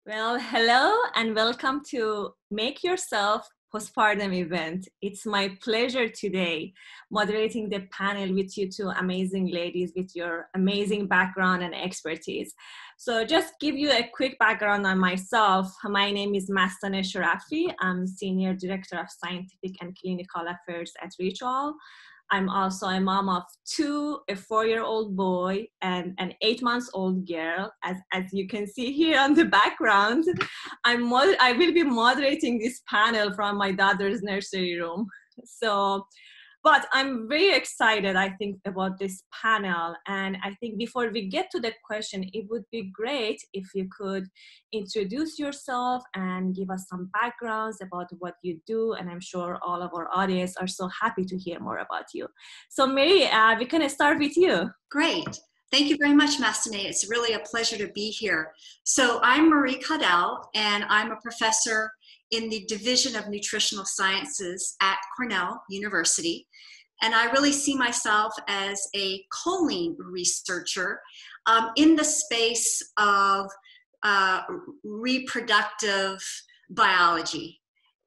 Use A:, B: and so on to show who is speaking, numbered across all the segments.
A: Well, hello and welcome to Make Yourself Postpartum event. It's my pleasure today moderating the panel with you two amazing ladies with your amazing background and expertise. So just give you a quick background on myself. My name is Mastane Sharafi. I'm Senior Director of Scientific and Clinical Affairs at Ritual. I'm also a mom of two, a 4-year-old boy and an 8-month-old girl. As you can see here on the background, I will be moderating this panel from my daughter's nursery room. But I'm very excited, I think, about this panel. And I think before we get to the question, it would be great if you could introduce yourself and give us some backgrounds about what you do. And I'm sure all of our audience are so happy to hear more about you. So Mary, we can start with you.
B: Great. Thank you very much, Mastane. It's really a pleasure to be here. So I'm Marie Cadell, and I'm a professor in the Division of Nutritional Sciences at Cornell University. And I really see myself as a choline researcher in the space of reproductive biology.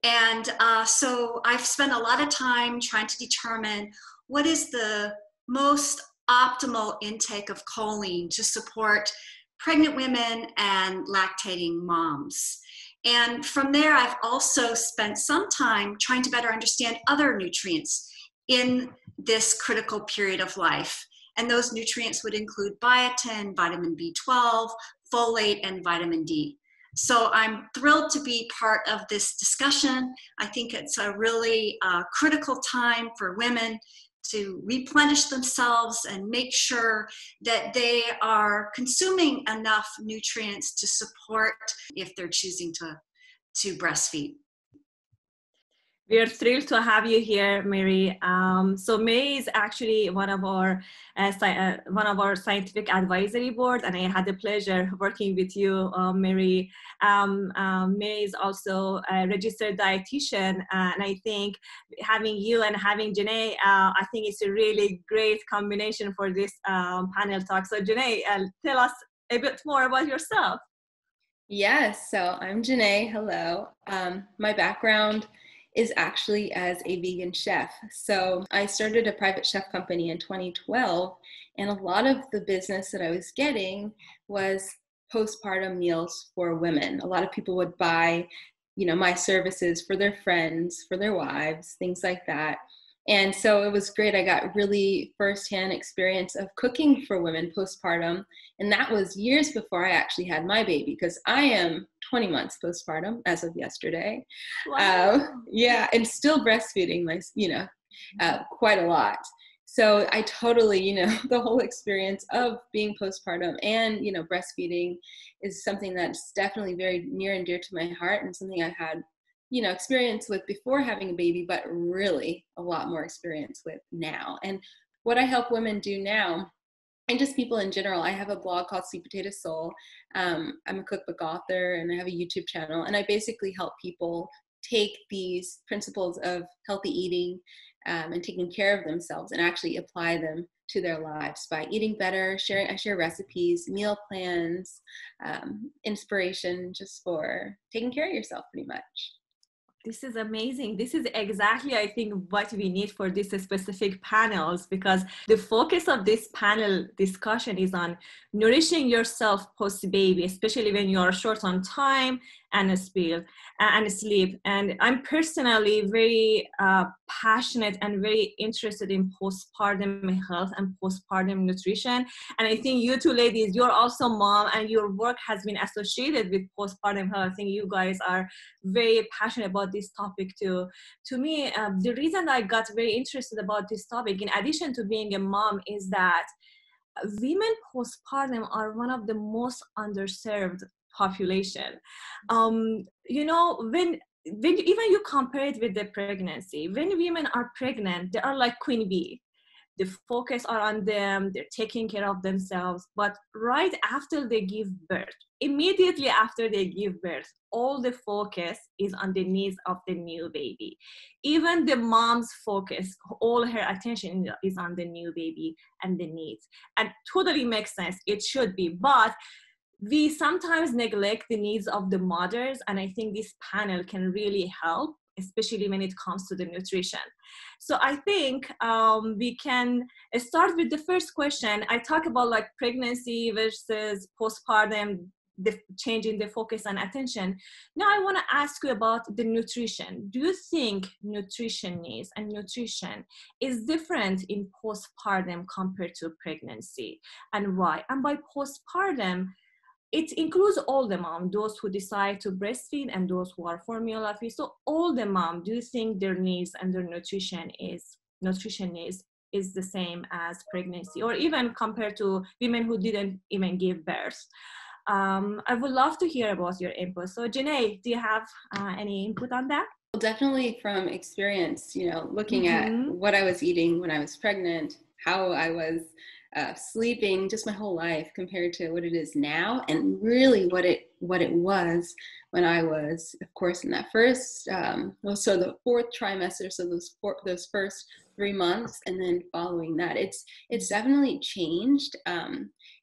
B: And so I've spent a lot of time trying to determine what is the most optimal intake of choline to support pregnant women and lactating moms. And from there, I've also spent some time trying to better understand other nutrients in this critical period of life. And those nutrients would include biotin, vitamin B12, folate, and vitamin D. So I'm thrilled to be part of this discussion. I think it's a really critical time for women to replenish themselves and make sure that they are consuming enough nutrients to support if they're choosing to breastfeed.
A: We're thrilled to have you here, Mary. So Mary is actually one of our scientific advisory board, and I had the pleasure working with you, Mary. Mary is also a registered dietitian, and I think having you and having Janae, I think it's a really great combination for this panel talk. So Janae, tell us a bit more about yourself.
C: Yes, so I'm Janae. Hello. My background is actually as a vegan chef. So I started a private chef company in 2012, and a lot of the business that I was getting was postpartum meals for women. A lot of people would buy, my services for their friends, for their wives, things like that. And so it was great. I got really firsthand experience of cooking for women postpartum. And that was years before I actually had my baby, because I am 20 months postpartum as of yesterday.
A: Wow.
C: And still breastfeeding quite a lot. So I totally, the whole experience of being postpartum and, breastfeeding is something that's definitely very near and dear to my heart, and something I had experience with before having a baby, but really a lot more experience with now. And what I help women do now, and just people in general, I have a blog called Sweet Potato Soul. I'm a cookbook author, and I have a YouTube channel, and I basically help people take these principles of healthy eating and taking care of themselves and actually apply them to their lives by eating better. I share recipes, meal plans, inspiration just for taking care of yourself pretty much.
A: This is amazing. This is exactly, I think, what we need for these specific panels, because the focus of this panel discussion is on nourishing yourself post-baby, especially when you are short on time and sleep. And I'm personally very passionate and very interested in postpartum health and postpartum nutrition. And I think you two ladies, you're also mom, and your work has been associated with postpartum health. I think you guys are very passionate about this topic too. To me, the reason I got very interested about this topic, in addition to being a mom, is that women postpartum are one of the most underserved population. When even you compare it with the pregnancy, when women are pregnant, they are like queen bee. The focus are on them, they're taking care of themselves. But right after they give birth, immediately after they give birth, all the focus is on the needs of the new baby. Even the mom's focus, all her attention is on the new baby and the needs. And totally makes sense, it should be. But we sometimes neglect the needs of the mothers, and I think this panel can really help, especially when it comes to the nutrition. So I think we can start with the first question. I talk about like pregnancy versus postpartum, the change in the focus and attention. Now I want to ask you about the nutrition. Do you think nutrition needs and nutrition is different in postpartum compared to pregnancy, and why? And by postpartum, it includes all the mom, those who decide to breastfeed and those who are formula free. So all the mom, do you think their needs and their nutrition needs is the same as pregnancy, or even compared to women who didn't even give birth? I would love to hear about your input. So Janae, do you have any input on that?
C: Well, definitely from experience, looking at what I was eating when I was pregnant, how I was sleeping just my whole life compared to what it is now, and really what it was when I was, of course, in that first, so the fourth trimester, so those first 3 months, and then following that, it's definitely changed.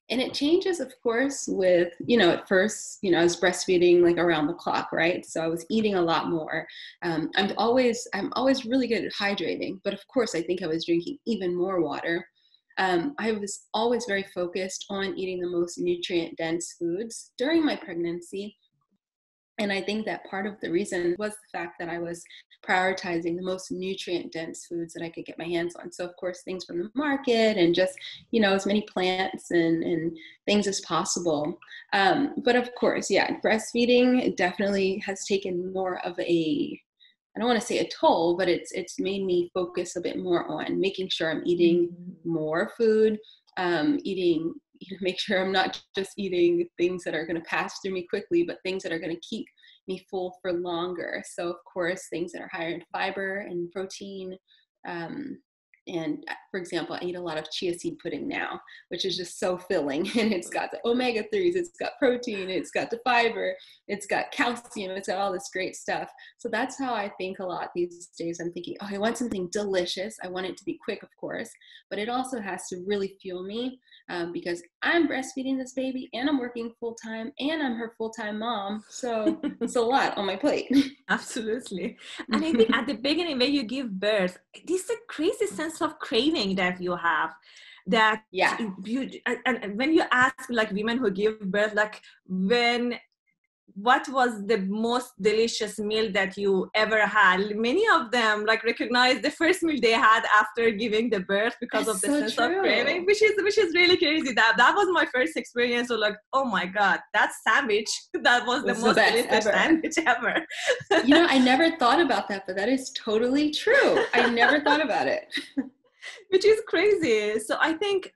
C: And it changes, of course, with, at first, I was breastfeeding like around the clock, right? So I was eating a lot more. I'm always really good at hydrating, but of course, I think I was drinking even more water. I was always very focused on eating the most nutrient-dense foods during my pregnancy. And I think that part of the reason was the fact that I was prioritizing the most nutrient-dense foods that I could get my hands on. So, of course, things from the market and just, as many plants and things as possible. But, of course, breastfeeding definitely has taken more of I don't want to say a toll, but it's made me focus a bit more on making sure I'm eating more food, make sure I'm not just eating things that are going to pass through me quickly, but things that are going to keep me full for longer. So of course, things that are higher in fiber and protein. And for example, I eat a lot of chia seed pudding now, which is just so filling. And it's got the omega-3s, it's got protein, it's got the fiber, it's got calcium, it's got all this great stuff. So that's how I think a lot these days. I'm thinking, I want something delicious. I want it to be quick, of course, but it also has to really fuel me because I'm breastfeeding this baby and I'm working full-time and I'm her full-time mom. So it's a lot on my plate.
A: Absolutely. And I think at the beginning when you give birth, this is a crazy sense of craving that you have, that and when you ask like women who give birth, like what was the most delicious meal that you ever had, many of them like recognize the first meal they had after giving the birth because of the sense of craving, which is really crazy. That was my first experience. So like, oh my God, that sandwich, that was the most delicious sandwich ever.
C: I never thought about that, but that is totally true. I never thought about it.
A: Which is crazy. So I think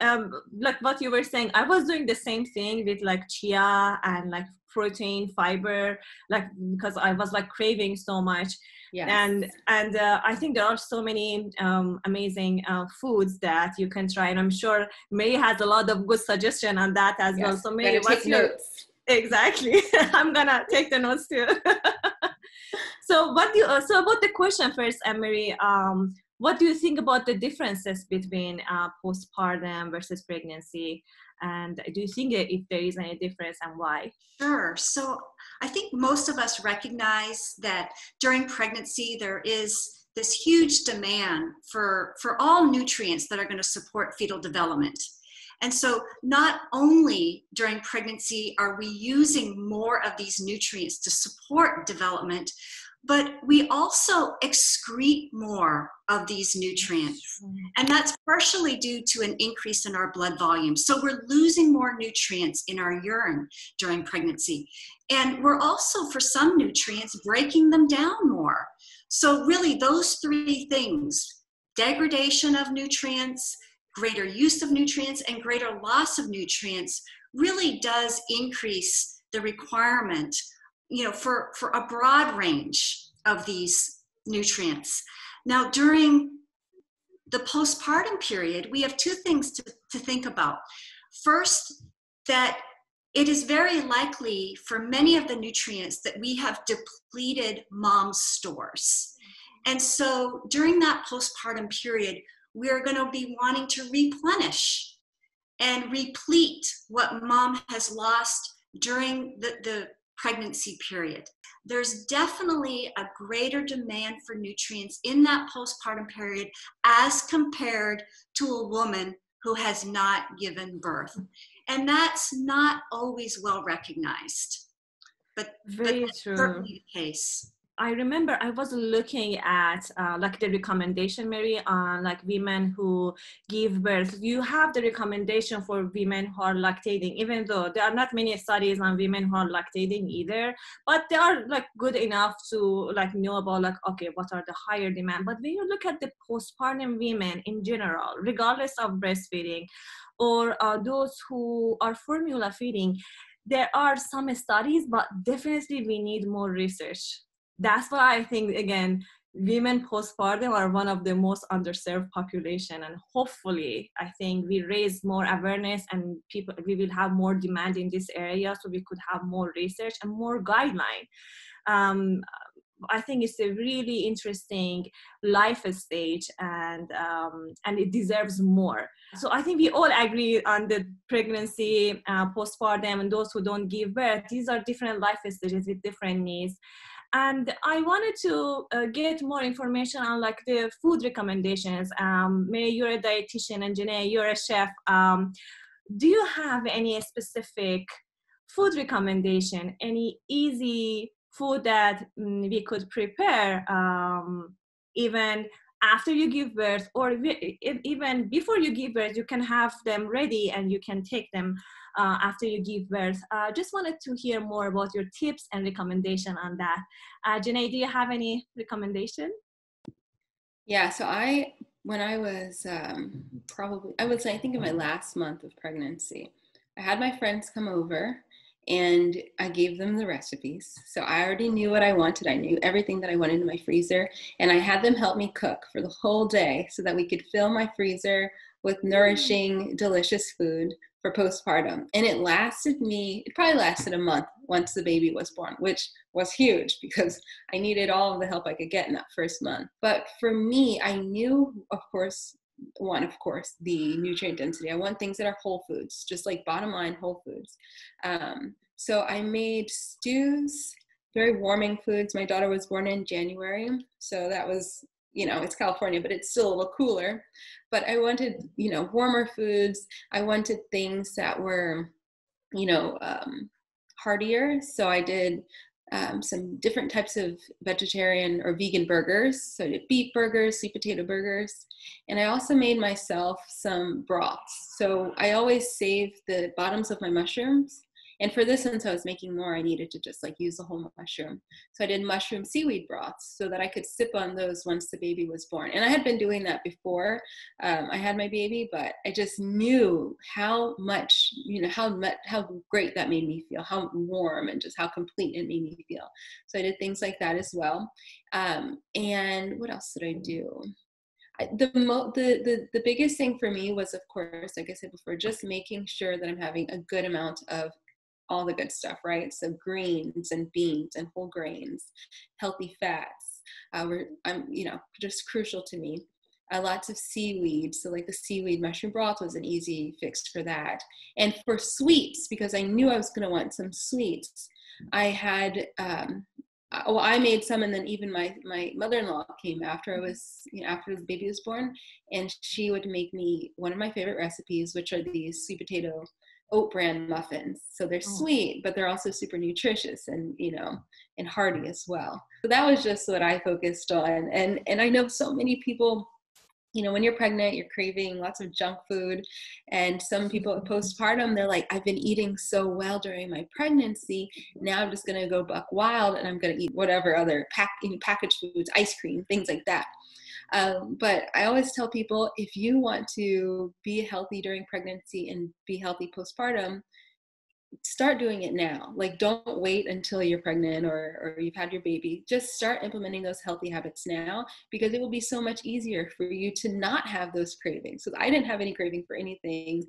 A: like what you were saying, I was doing the same thing with like chia and like protein, fiber, like because I was like craving so much.
C: Yes.
A: And I think there are so many amazing foods that you can try, and I'm sure Mary has a lot of good suggestion on that as well. So Mary, what's your notes? Exactly. I'm gonna take the notes too. So about the question first, Mary, what do you think about the differences between postpartum versus pregnancy? And do you think if there is any difference, and why?
B: Sure. So I think most of us recognize that during pregnancy, there is this huge demand for all nutrients that are going to support fetal development. And so not only during pregnancy are we using more of these nutrients to support development, but we also excrete more of these nutrients. And that's partially due to an increase in our blood volume. So we're losing more nutrients in our urine during pregnancy. And we're also, for some nutrients, breaking them down more. So really those three things, degradation of nutrients, greater use of nutrients, and greater loss of nutrients, really does increase the requirement for a broad range of these nutrients. Now, during the postpartum period, we have two things to think about. First, that it is very likely for many of the nutrients that we have depleted mom's stores. And so during that postpartum period, we're going to be wanting to replenish and replete what mom has lost during the pregnancy period. There's definitely a greater demand for nutrients in that postpartum period as compared to a woman who has not given birth. And that's not always well recognized, but
A: Very
B: that's
A: true.
B: certainly the case.
A: I remember I was looking at like the recommendation, Mary, on like women who give birth. You have the recommendation for women who are lactating, even though there are not many studies on women who are lactating either, but they are like good enough to like know about like, okay, what are the higher demand. But when you look at the postpartum women in general, regardless of breastfeeding, or those who are formula feeding, there are some studies, but definitely we need more research. That's why I think, again, women postpartum are one of the most underserved population, and hopefully I think we raise more awareness and we will have more demand in this area, so we could have more research and more guideline. I think it's a really interesting life stage, and it deserves more. So I think we all agree on the pregnancy, postpartum, and those who don't give birth. These are different life stages with different needs. And I wanted to get more information on like the food recommendations. May, you're a dietitian, and Janae, you're a chef. Do you have any specific food recommendation, any easy food that we could prepare even after you give birth, or even before you give birth? You can have them ready and you can take them after you give birth. Just wanted to hear more about your tips and recommendation on that. Janae, do you have any recommendation?
C: Yeah, so when I was probably, I would say, I think in my last month of pregnancy, I had my friends come over and I gave them the recipes. So I already knew what I wanted. I knew everything that I wanted in my freezer, and I had them help me cook for the whole day so that we could fill my freezer with nourishing, delicious food for postpartum. And it probably lasted a month once the baby was born, which was huge because I needed all of the help I could get in that first month. But for me, I knew, of course, the nutrient density. I want things that are whole foods, just like bottom line whole foods. So I made stews, very warming foods. My daughter was born in January, so that was, it's California, but it's still a little cooler. But I wanted, warmer foods. I wanted things that were, heartier. So I did some different types of vegetarian or vegan burgers. So I did beef burgers, sweet potato burgers. And I also made myself some broths. So I always save the bottoms of my mushrooms. And for this, since I was making more, I needed to just like use the whole mushroom. So I did mushroom seaweed broths so that I could sip on those once the baby was born. And I had been doing that before I had my baby, but I just knew how much, how great that made me feel, how warm and just how complete it made me feel. So I did things like that as well. And what else did I do? The biggest thing for me was, of course, like I said before, just making sure that I'm having a good amount of all the good stuff, right? So greens and beans and whole grains, healthy fats, just crucial to me. Lots of seaweed. So like the seaweed mushroom broth was an easy fix for that. And for sweets, because I knew I was going to want some sweets, I had, I made some, and then even my mother-in-law came after after the baby was born, and she would make me one of my favorite recipes, which are these sweet potato oat bran muffins. So they're sweet, but they're also super nutritious and, and hearty as well. So that was just what I focused on. And I know so many people, when you're pregnant, you're craving lots of junk food. And some people postpartum, they're like, I've been eating so well during my pregnancy. Now I'm just going to go buck wild and I'm going to eat whatever other packaged foods, ice cream, things like that. But I always tell people, if you want to be healthy during pregnancy and be healthy postpartum, start doing it now. Like, don't wait until you're pregnant or you've had your baby. Just start implementing those healthy habits now, because it will be so much easier for you to not have those cravings. So I didn't have any craving for anything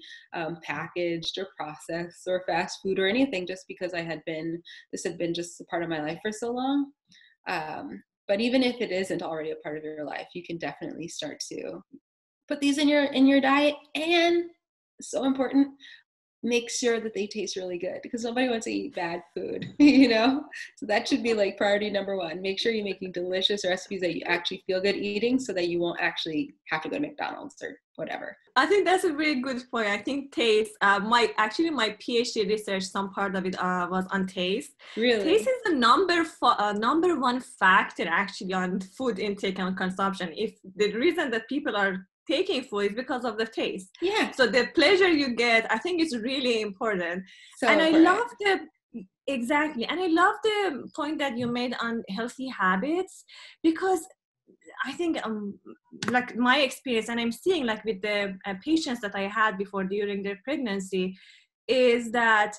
C: packaged or processed or fast food or anything, just because this had been just a part of my life for so long. But even if it isn't already a part of your life, you can definitely start to put these in your diet. And so important, make sure that they taste really good, because nobody wants to eat bad food, you know? So that should be like priority number one. Make sure you're making delicious recipes that you actually feel good eating, so that you won't actually have to go to McDonald's or whatever.
A: I think that's a very good point. I think taste, my PhD research, some part of it was on taste.
C: Really?
A: Taste is the number one factor actually on food intake and consumption. If the reason that people are taking food is because of the taste.
C: Yeah.
A: So the pleasure you get, I think is really important.
C: So
A: and
C: important.
A: I love exactly. And I love the point that you made on healthy habits, because I think like my experience, and I'm seeing like with the patients that I had before during their pregnancy, is that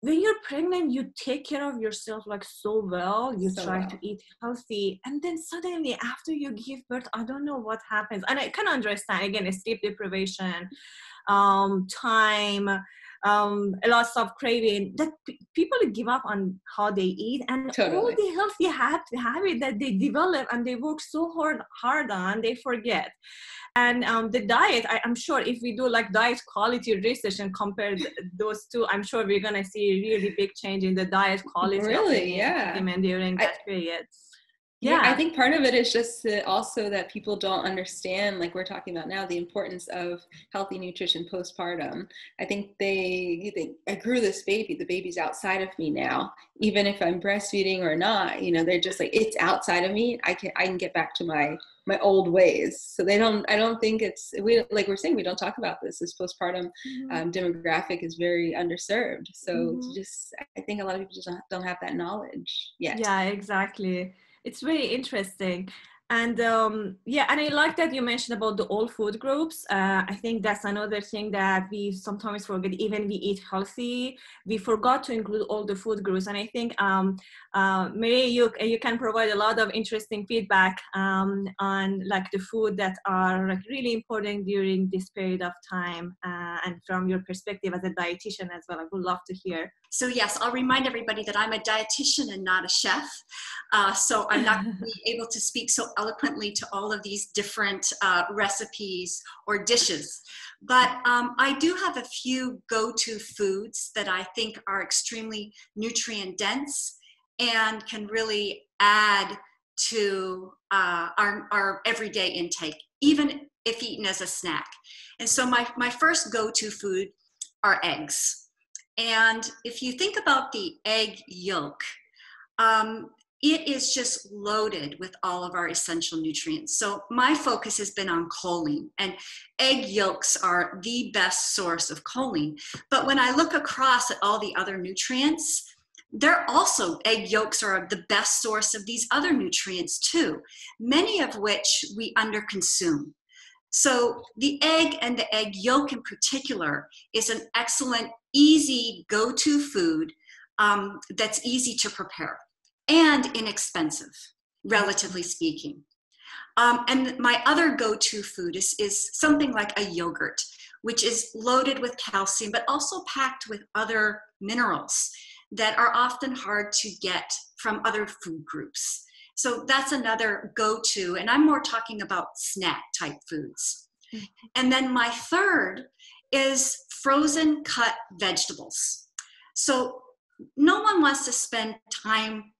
A: when you're pregnant, you take care of yourself like so well. You try to eat healthy, and then suddenly after you give birth, I don't know what happens. And I can understand, again, sleep deprivation, time, a lot of craving, that people give up on how they eat, and all the healthy habit that they develop and they work so hard on, they forget. And the diet, I'm sure if we do like diet quality research and compare those two, I'm sure we're going to see a really big change in the diet quality of women during that period.
C: Yeah, I think part of it is just also that people don't understand, like we're talking about now, the importance of healthy nutrition postpartum. I think you think, I grew this baby, the baby's outside of me now, even if I'm breastfeeding or not, you know, they're just like, it's outside of me. I can get back to my old ways. So I don't think like we're saying, we don't talk about this postpartum demographic is very underserved. So I think a lot of people just don't have that knowledge yet.
A: Yeah, exactly. It's very interesting. And and I like that you mentioned about the all food groups. I think that's another thing that we sometimes forget. Even we eat healthy, we forgot to include all the food groups. And I think Mary, you can provide a lot of interesting feedback on like the food that are like really important during this period of time, and from your perspective as a dietitian as well. I would love to hear.
B: So yes, I'll remind everybody that I'm a dietitian and not a chef. So I'm not going to be able to speak so eloquently to all of these different recipes or dishes. But I do have a few go-to foods that I think are extremely nutrient dense and can really add to our everyday intake, even if eaten as a snack. And so my first go-to food are eggs. And if you think about the egg yolk, it is just loaded with all of our essential nutrients. So my focus has been on choline, and egg yolks are the best source of choline. But when I look across at all the other nutrients, egg yolks are the best source of these other nutrients too, many of which we underconsume. So the egg and the egg yolk in particular is an excellent, easy go-to food that's easy to prepare and inexpensive, relatively speaking. And my other go-to food is something like a yogurt, which is loaded with calcium, but also packed with other minerals that are often hard to get from other food groups. So that's another go-to, and I'm more talking about snack type foods. And then my third is frozen cut vegetables. So no one wants to spend time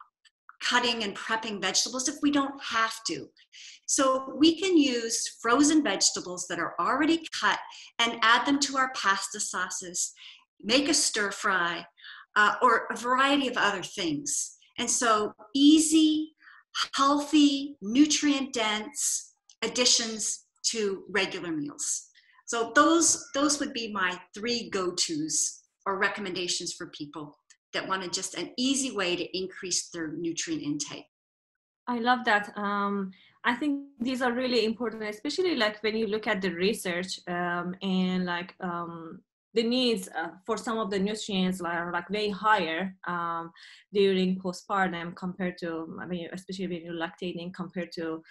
B: cutting and prepping vegetables if we don't have to. So we can use frozen vegetables that are already cut and add them to our pasta sauces, make a stir fry, or a variety of other things. And so easy, healthy, nutrient-dense additions to regular meals. So those would be my three go-tos or recommendations for people that wanted just an easy way to increase their nutrient intake.
A: I love that. I think these are really important, especially like when you look at the research and like the needs for some of the nutrients are like way higher during postpartum compared to, I mean, especially when you're lactating compared to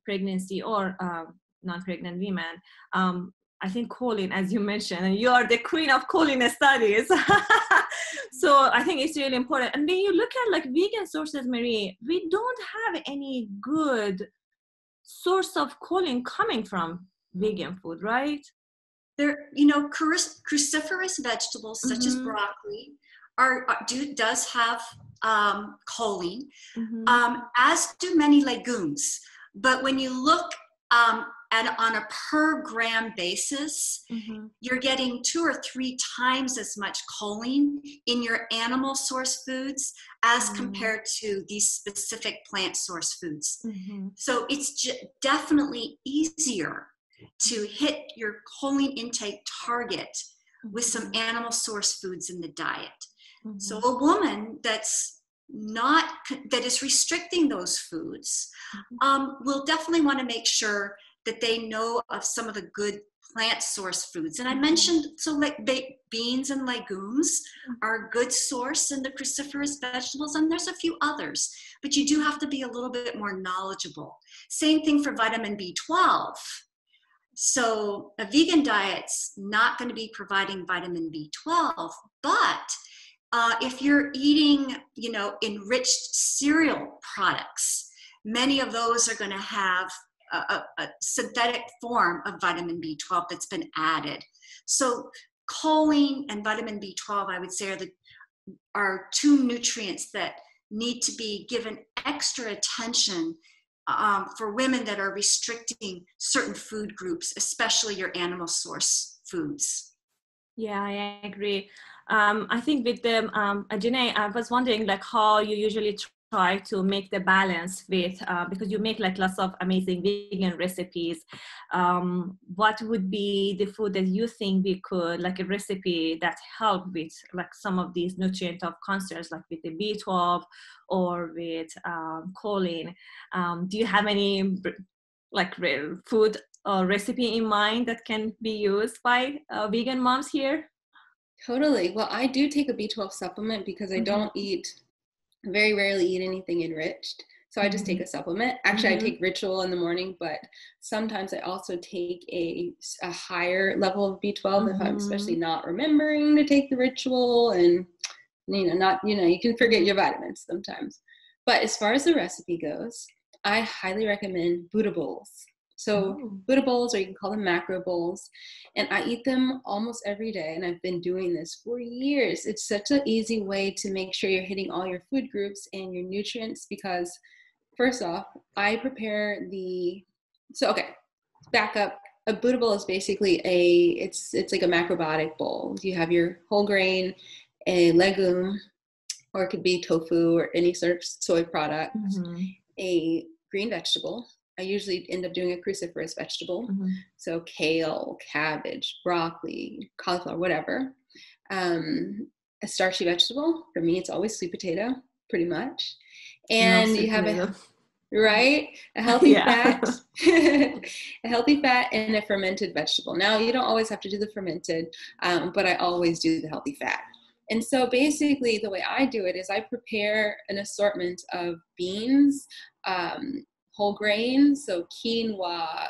A: pregnancy or non-pregnant women. I think choline, as you mentioned, and you are the queen of choline studies. So I think it's really important. And when you look at like vegan sources, Marie, we don't have any good source of choline coming from vegan food, right?
B: There, cruciferous vegetables such as broccoli does have choline, as do many legumes. But when you look on a per gram basis, you're getting 2 or 3 times as much choline in your animal source foods as compared to these specific plant source foods. So it's definitely easier to hit your choline intake target with some animal source foods in the diet. So a woman that is restricting those foods will definitely want to make sure that they know of some of the good plant source foods. And I mentioned, so like beans and legumes are a good source in the cruciferous vegetables, and there's a few others, but you do have to be a little bit more knowledgeable. Same thing for vitamin B12. So a vegan diet's not going to be providing vitamin B12, but if you're eating, enriched cereal products, many of those are going to have a synthetic form of vitamin B12 that's been added. So choline and vitamin B12, I would say, are 2 nutrients that need to be given extra attention for women that are restricting certain food groups, especially your animal source foods.
A: Yeah, I agree. I think with the Janae, I was wondering like how you usually try to make the balance with because you make like lots of amazing vegan recipes. What would be the food that you think we could, like a recipe that help with like some of these nutrient of concerns, like with the B12 or with choline? Do you have any like food or recipe in mind that can be used by vegan moms here?
C: Totally. Well, I do take a B12 supplement because I don't very rarely eat anything enriched. So I just take a supplement. Actually, I take Ritual in the morning, but sometimes I also take a higher level of B12 if I'm especially not remembering to take the Ritual, and you can forget your vitamins sometimes. But as far as the recipe goes, I highly recommend Buddha bowls. So Buddha bowls, or you can call them macro bowls, and I eat them almost every day, and I've been doing this for years. It's such an easy way to make sure you're hitting all your food groups and your nutrients, because first off, I prepare back up. A Buddha bowl is basically it's like a macrobiotic bowl. You have your whole grain, a legume, or it could be tofu or any sort of soy product, a green vegetable. I usually end up doing a cruciferous vegetable. So kale, cabbage, broccoli, cauliflower, whatever. A starchy vegetable. For me, it's always sweet potato, pretty much. And you have a healthy fat, a healthy fat, and a fermented vegetable. Now, you don't always have to do the fermented, but I always do the healthy fat. And so basically the way I do it is I prepare an assortment of beans, whole grains, so quinoa,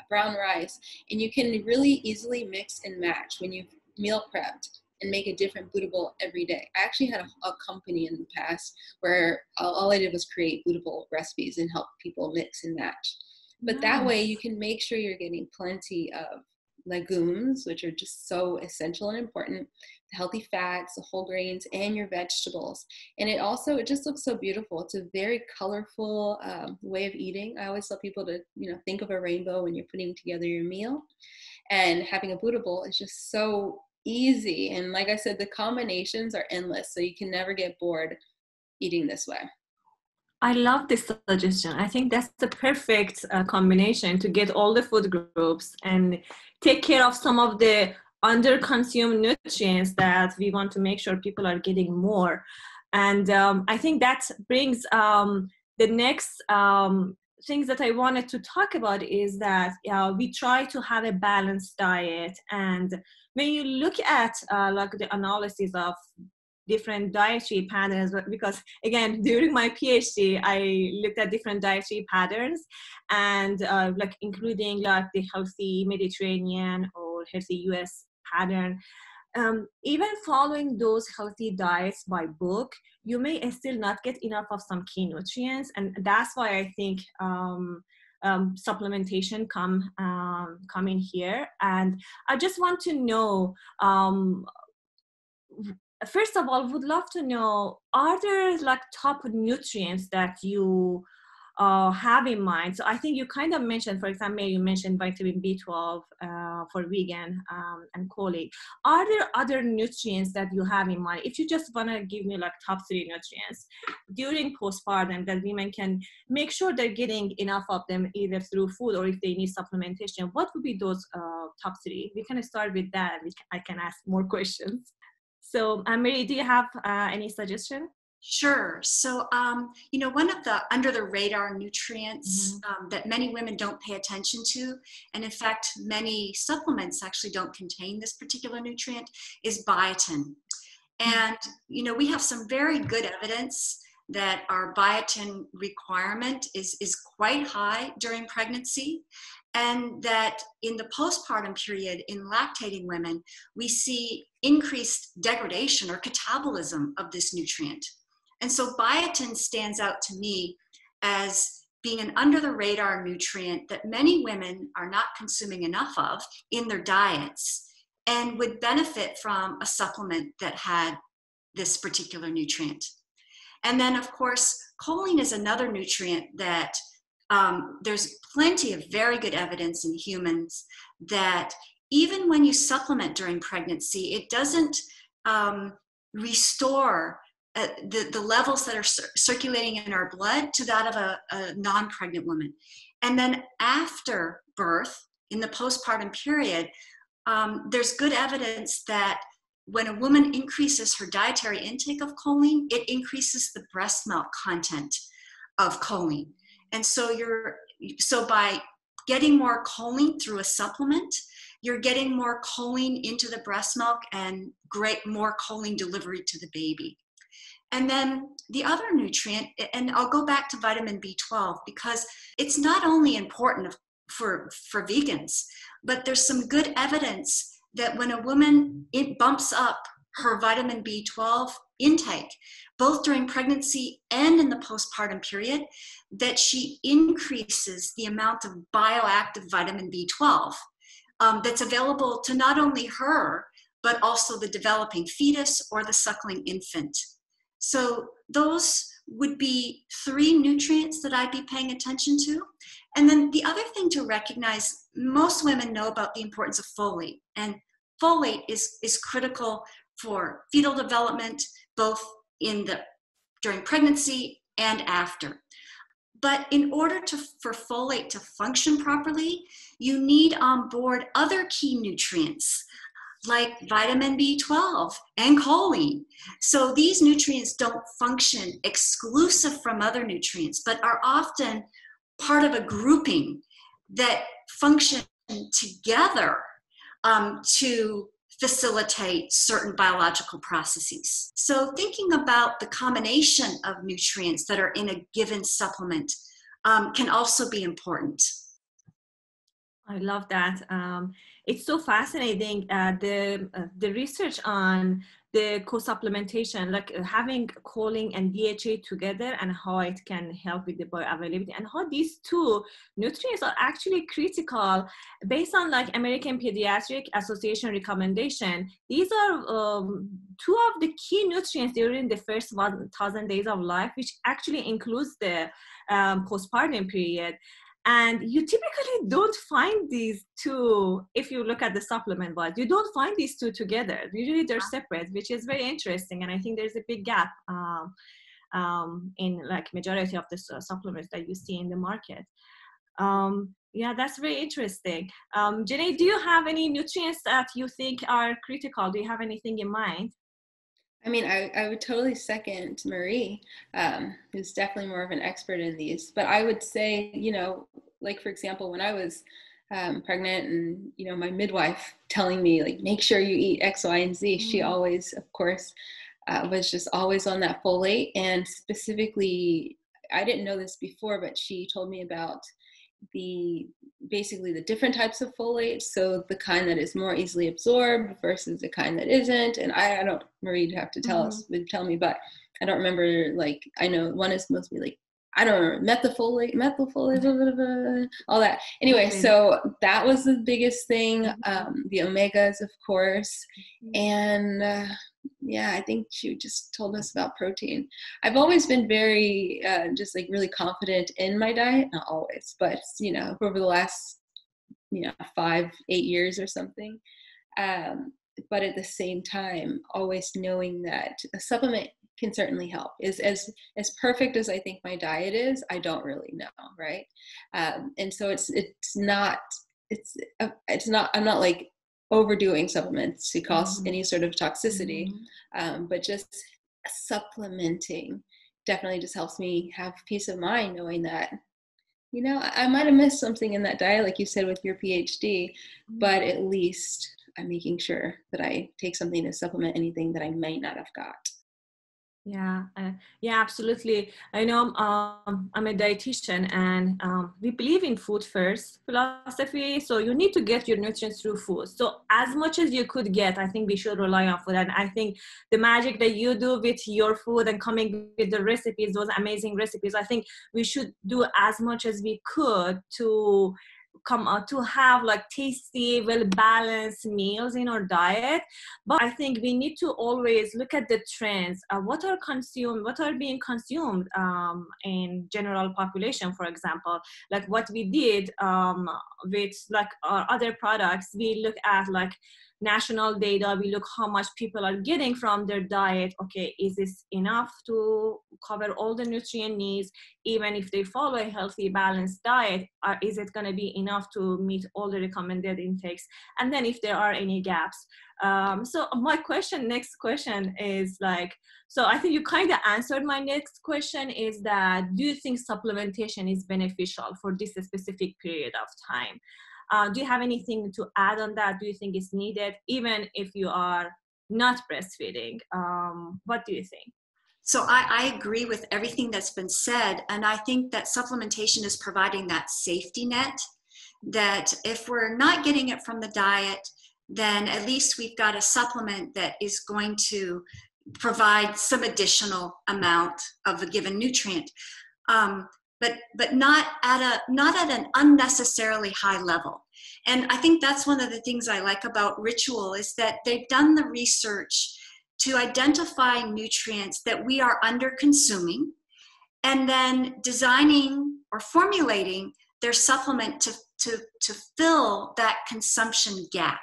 C: brown rice, and you can really easily mix and match when you've meal prepped and make a different Buddha bowl every day. I actually had a company in the past where all I did was create Buddha bowl recipes and help people mix and match. But that way you can make sure you're getting plenty of legumes, which are just so essential and important, the healthy fats, the whole grains, and your vegetables. And it just looks so beautiful. It's a very colorful way of eating. I always tell people to, think of a rainbow when you're putting together your meal. And having a Buddha bowl is just so easy. And like I said, the combinations are endless, so you can never get bored eating this way.
A: I love this suggestion. I think that's the perfect combination to get all the food groups and take care of some of the under-consumed nutrients that we want to make sure people are getting more. And I think that brings the next things that I wanted to talk about is that we try to have a balanced diet. And when you look at like the analysis of different dietary patterns, because again, during my PhD, I looked at different dietary patterns and like including like the healthy Mediterranean or healthy US pattern. Even following those healthy diets by book, you may still not get enough of some key nutrients. And that's why I think supplementation come in here. And I just want to know, first of all, would love to know, are there like top nutrients that you have in mind? So I think you kind of mentioned, for example, you mentioned vitamin B12 for vegan and choline. Are there other nutrients that you have in mind? If you just want to give me like top 3 nutrients during postpartum that women can make sure they're getting enough of them, either through food or if they need supplementation, what would be those top 3? We can start with that. I can ask more questions. So, Mary, do you have any suggestion?
B: Sure. So, one of the under the radar nutrients that many women don't pay attention to, and in fact, many supplements actually don't contain this particular nutrient, is biotin. And, we have some very good evidence that our biotin requirement is quite high during pregnancy, and that in the postpartum period in lactating women, we see increased degradation or catabolism of this nutrient. And so biotin stands out to me as being an under the radar nutrient that many women are not consuming enough of in their diets and would benefit from a supplement that had this particular nutrient. And then, of course, choline is another nutrient that there's plenty of very good evidence in humans that even when you supplement during pregnancy, it doesn't restore the levels that are circulating in our blood to that of a non-pregnant woman. And then after birth, in the postpartum period, there's good evidence that when a woman increases her dietary intake of choline, it increases the breast milk content of choline. And so by getting more choline through a supplement, you're getting more choline into the breast milk and more choline delivery to the baby. And then the other nutrient, and I'll go back to vitamin B12 because it's not only important for vegans, but there's some good evidence that when a woman bumps up her vitamin B12 intake, both during pregnancy and in the postpartum period, that she increases the amount of bioactive vitamin B12 that's available to not only her, but also the developing fetus or the suckling infant. So those would be 3 nutrients that I'd be paying attention to. And then the other thing to recognize, most women know about the importance of folate. And folate is critical for fetal development, both during pregnancy and after. But in order for folate to function properly, you need on board other key nutrients like vitamin B12 and choline. So these nutrients don't function exclusive from other nutrients, but are often part of a grouping that function together to facilitate certain biological processes. So thinking about the combination of nutrients that are in a given supplement can also be important.
A: I love that. It's so fascinating, the research on the co-supplementation, like having choline and DHA together and how it can help with the bioavailability and how these 2 nutrients are actually critical based on like American Pediatric Association recommendation. These are 2 of the key nutrients during the first 1,000 days of life, which actually includes the postpartum period. And you typically don't find these 2, if you look at the supplement world, you don't find these 2 together. Usually they're separate, which is very interesting. And I think there's a big gap in like majority of the supplements that you see in the market. Yeah, that's very interesting. Jenny, do you have any nutrients that you think are critical? Do you have anything in mind?
C: I mean, I would totally second Marie, who's definitely more of an expert in these. But I would say, like, for example, when I was pregnant and, my midwife telling me, like, make sure you eat X, Y, and Z, she always, of course, was just always on that folate. And specifically, I didn't know this before, but she told me about basically the different types of folate. So the kind that is more easily absorbed versus the kind that isn't. And I don't, Marie, you'd have to tell me, but I don't remember, like, I know one is mostly like I don't remember, methylfolate, blah, blah, blah, all that. Anyway, so that was the biggest thing. The omegas, of course. And yeah, I think she just told us about protein. I've always been very, just like really confident in my diet. Not always, but, you know, over the last, 5-8 years or something. But at the same time, always knowing that a supplement can certainly help. Is as perfect as I think my diet is, I don't really know, right? And so it's not I'm not like overdoing supplements to cause any sort of toxicity, but just supplementing definitely just helps me have peace of mind knowing that, I might have missed something in that diet, like you said with your PhD, but at least I'm making sure that I take something to supplement anything that I might not have got.
A: Yeah, absolutely. I know I'm a dietitian, and we believe in food first philosophy. So you need to get your nutrients through food. So as much as you could get, I think we should rely on food. And I think the magic that you do with your food and coming with the recipes, those amazing recipes, I think we should do as much as we could to come out to have like tasty, well balanced meals in our diet. But I think we need to always look at the trends, what are being consumed in general population. For example, like what we did with like our other products, we look at like national data, we look how much people are getting from their diet. Okay, is this enough to cover all the nutrient needs? Even if they follow a healthy, balanced diet, is it going to be enough to meet all the recommended intakes? And then if there are any gaps. So my next question is like, so I think you kind of answered my next question, is that do you think supplementation is beneficial for this specific period of time? Do you have anything to add on that? Do you think it's needed, even if you are not breastfeeding? What do you think?
B: So I agree with everything that's been said. And I think that supplementation is providing that safety net, that if we're not getting it from the diet, then at least we've got a supplement that is going to provide some additional amount of a given nutrient. But not at an unnecessarily high level. And I think that's one of the things I like about Ritual, is that they've done the research to identify nutrients that we are under consuming, and then designing or formulating their supplement to fill that consumption gap,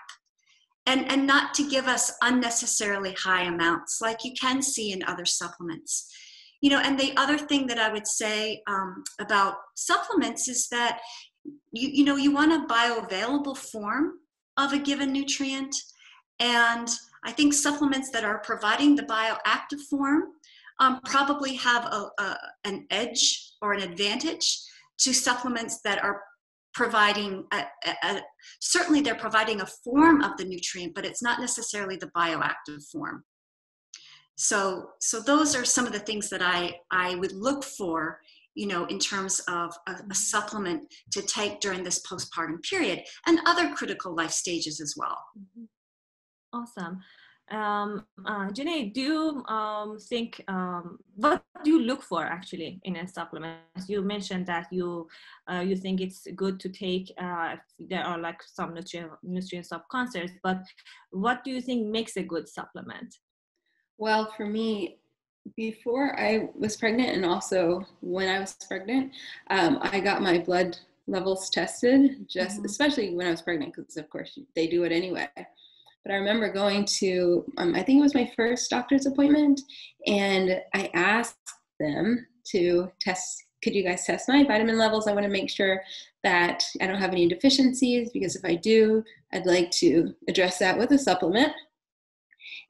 B: and not to give us unnecessarily high amounts like you can see in other supplements. And the other thing that I would say about supplements is that you want a bioavailable form of a given nutrient. And I think supplements that are providing the bioactive form probably have an edge or an advantage to supplements that are providing, certainly they're providing a form of the nutrient, but it's not necessarily the bioactive form. So those are some of the things that I would look for, in terms of a supplement to take during this postpartum period, and other critical life stages as well.
A: Awesome. Janae, do you think, what do you look for actually in a supplement? You mentioned that you think it's good to take, there are like some nutrient subconcepts, but what do you think makes a good supplement?
C: Well, for me, before I was pregnant, and also when I was pregnant, I got my blood levels tested, especially when I was pregnant, because of course they do it anyway. But I remember going to, I think it was my first doctor's appointment, and I asked them to test, could you guys test my vitamin levels? I want to make sure that I don't have any deficiencies, because if I do, I'd like to address that with a supplement.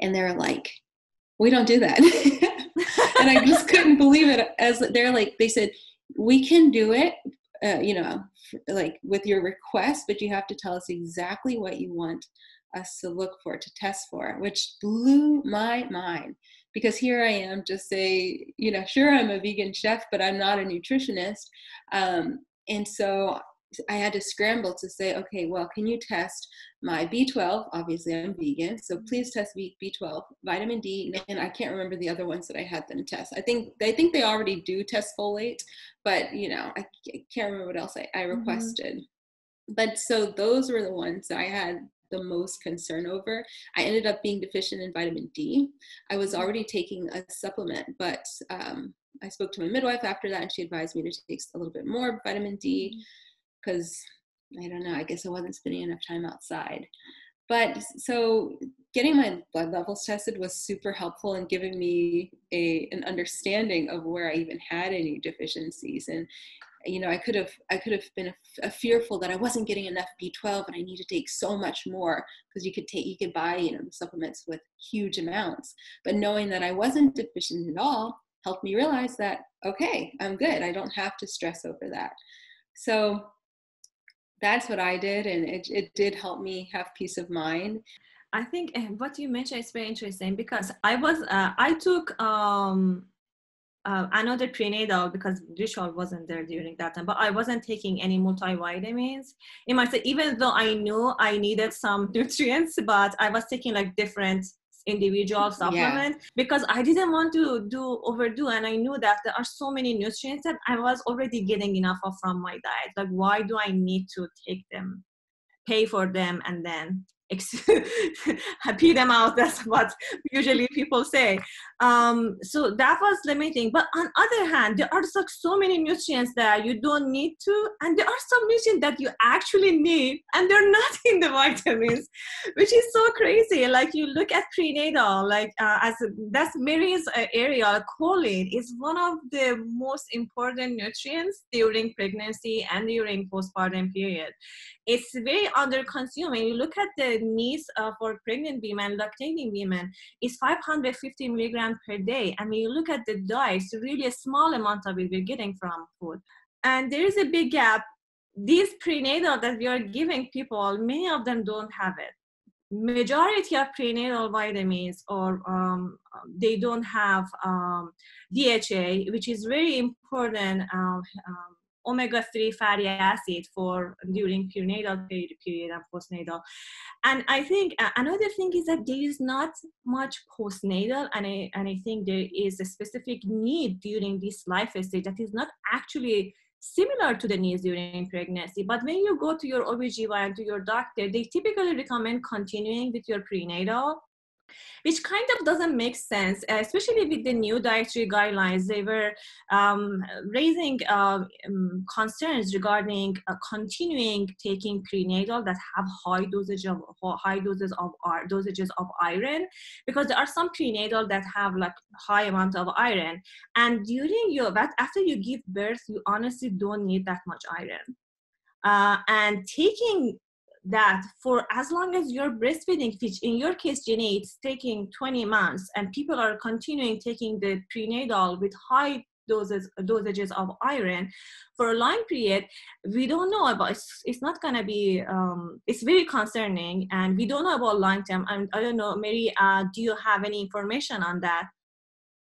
C: And they're like, we don't do that. And I just couldn't believe it. They said, we can do it, like with your request, but you have to tell us exactly what you want us to look for, to test for, which blew my mind, because here I am, just sure, I'm a vegan chef, but I'm not a nutritionist. And so I had to scramble to say, okay, well, can you test my B12? Obviously, I'm vegan, so please test B12, vitamin D, and I can't remember the other ones that I had them test. I think they already do test folate, but you know, I can't remember what else I requested. But so those were the ones that I had the most concern over. I ended up being deficient in vitamin D. I was already taking a supplement, but I spoke to my midwife after that, and she advised me to take a little bit more vitamin D because I don't know, I guess I wasn't spending enough time outside. But so getting my blood levels tested was super helpful in giving me an understanding of where I even had any deficiencies. And you know, I could have been fearful that I wasn't getting enough B12 and I need to take so much more, because you could buy, you know, the supplements with huge amounts. But knowing that I wasn't deficient at all helped me realize that, okay, I'm good. I don't have to stress over that. So that's what I did, and it did help me have peace of mind.
A: I think what you mentioned is very interesting, because I took another prenatal because Ritual wasn't there during that time, but I wasn't taking any multivitamins in myself, even though I knew I needed some nutrients, but I was taking like different individual supplements because I didn't want to overdo, and I knew that there are so many nutrients that I was already getting enough of from my diet. Like, why do I need to take them, pay for them, and then pee them out? That's what usually people say. So that was limiting. But on other hand, there are so many nutrients that you don't need to, and there are some nutrients that you actually need, and they're not in the vitamins, which is so crazy. Like, you look at prenatal, like that's Mary's area. Choline is one of the most important nutrients during pregnancy and during postpartum period. It's very under-consumed. When you look at the needs for pregnant women, lactating women, it's 550 milligrams per day. And when you look at the diet, it's really a small amount of it we're getting from food. And there is a big gap. These prenatal that we are giving people, many of them don't have it. Majority of prenatal vitamins, or they don't have DHA, which is very important. Omega-3 fatty acid for during prenatal period and postnatal. And I think another thing is that there is not much postnatal, and I think there is a specific need during this life stage that is not actually similar to the needs during pregnancy. But when you go to your OBGYN, to your doctor, they typically recommend continuing with your prenatal, which kind of doesn't make sense, especially with the new dietary guidelines. They were raising concerns regarding continuing taking prenatal that have high dosages of iron, because there are some prenatal that have like high amount of iron, and after you give birth, you honestly don't need that much iron, and taking that for as long as you're breastfeeding, which in your case, Jenny, it's taking 20 months, and people are continuing taking the prenatal with high dosages of iron for a long period, we don't know about. It's not going to be, it's very concerning, and we don't know about long term. And I don't know, Mary, do you have any information on that?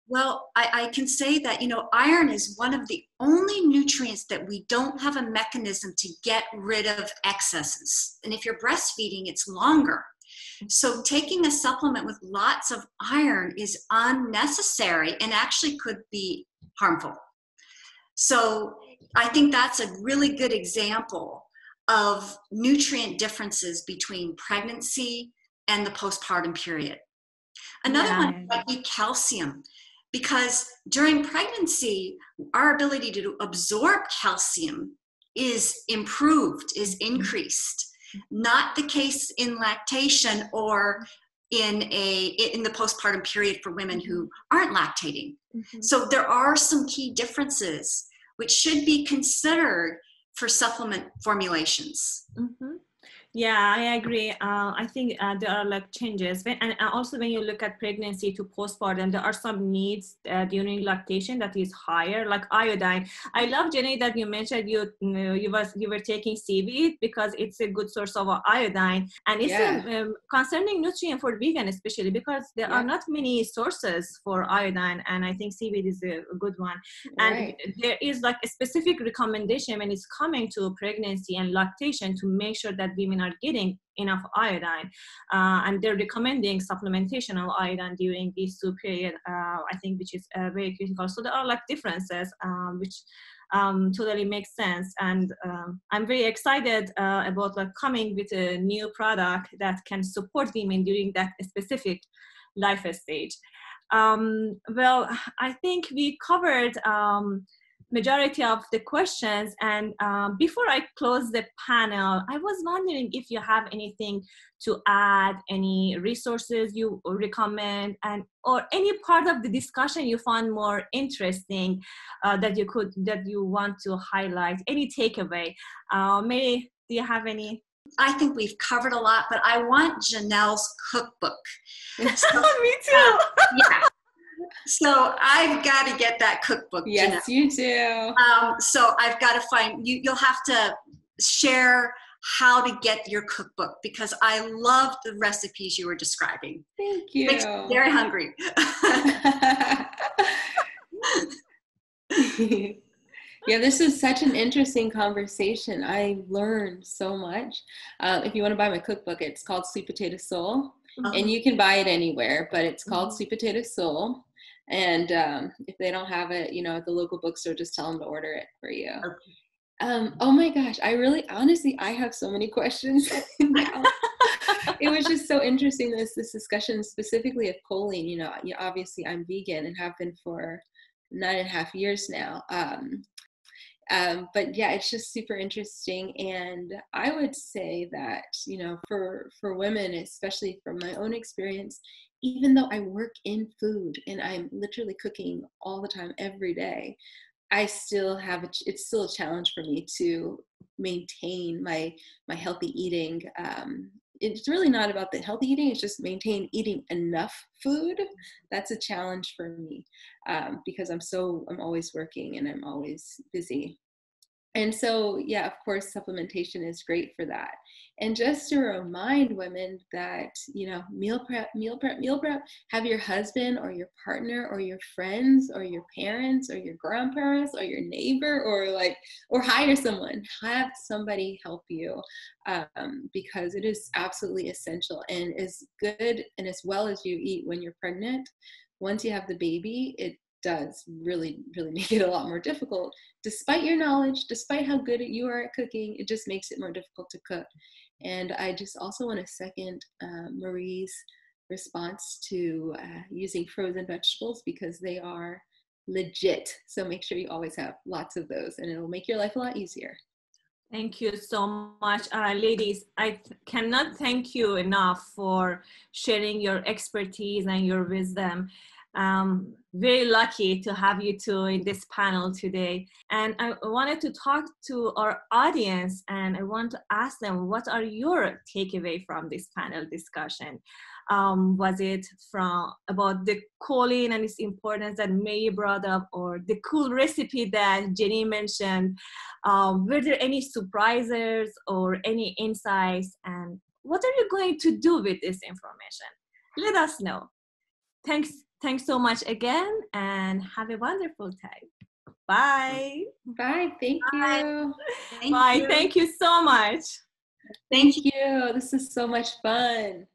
B: Well, I can say that, you know, iron is one of the only nutrients that we don't have a mechanism to get rid of excesses. And if you're breastfeeding, it's longer. So taking a supplement with lots of iron is unnecessary and actually could be harmful. So I think that's a really good example of nutrient differences between pregnancy and the postpartum period. Another one might be calcium. Because during pregnancy, our ability to absorb calcium is improved, is increased. Not the case in lactation or in the postpartum period for women who aren't lactating. So there are some key differences which should be considered for supplement formulations.
A: Yeah, I agree. I think there are like changes, and also when you look at pregnancy to postpartum, there are some needs during lactation that is higher, like iodine. I love, Jenny, that you mentioned you were taking seaweed because it's a good source of iodine, and it's
C: Yeah.
A: a concerning nutrient for vegan, especially because there are not many sources for iodine, and I think seaweed is a good one. And there is like a specific recommendation when it's coming to pregnancy and lactation to make sure that women are getting enough iodine, and they're recommending supplementation of iodine during these 2 period, I think, which is very critical. So there are like differences, which totally makes sense, and I'm very excited about like coming with a new product that can support women during that specific life stage. Well, I think we covered majority of the questions, and before I close the panel, I was wondering if you have anything to add, any resources you recommend, and or any part of the discussion you found more interesting that you want to highlight, any takeaway. Mary, do you have any?
B: I think we've covered a lot, but I want Janelle's cookbook.
A: So, me too.
B: Yeah. So I've got to get that cookbook.
C: Yes, Janelle. You do.
B: So I've got to find you. You'll have to share how to get your cookbook, because I love the recipes you were describing.
C: Thank you.
B: Makes me very hungry.
C: Yeah, this is such an interesting conversation. I learned so much. If you want to buy my cookbook, it's called Sweet Potato Soul. And you can buy it anywhere, but it's called Sweet Potato Soul. And if they don't have it, at the local bookstore, just tell them to order it for you. Okay. Oh my gosh, honestly, I have so many questions now. It was just so interesting, this discussion specifically of choline. Obviously I'm vegan and have been for 9.5 years now. But yeah, it's just super interesting. And I would say that, for women, especially from my own experience, even though I work in food and I'm literally cooking all the time, every day, it's still a challenge for me to maintain my healthy eating. It's really not about the healthy eating. It's just maintain eating enough food. That's a challenge for me, because I'm always working and I'm always busy. And so, yeah, of course, supplementation is great for that. And just to remind women that, meal prep, have your husband or your partner or your friends or your parents or your grandparents or your neighbor or hire someone, have somebody help you, because it is absolutely essential. And as good and as well as you eat when you're pregnant, once you have the baby, it does really, really make it a lot more difficult. Despite your knowledge, despite how good you are at cooking, it just makes it more difficult to cook. And I just also want to second Marie's response to using frozen vegetables, because they are legit. So make sure you always have lots of those, and it'll make your life a lot easier.
A: Thank you so much, ladies. I cannot thank you enough for sharing your expertise and your wisdom. Very lucky to have you two in this panel today. And I wanted to talk to our audience, and I want to ask them, what are your takeaway from this panel discussion? Was it about the choline and its importance that May brought up, or the cool recipe that Jenny mentioned? Were there any surprises or any insights? And what are you going to do with this information? Let us know. Thanks so much again, and have a wonderful time. Bye.
C: Bye. Thank you.
A: Bye. Thank you so much.
C: Thank you. This is so much fun.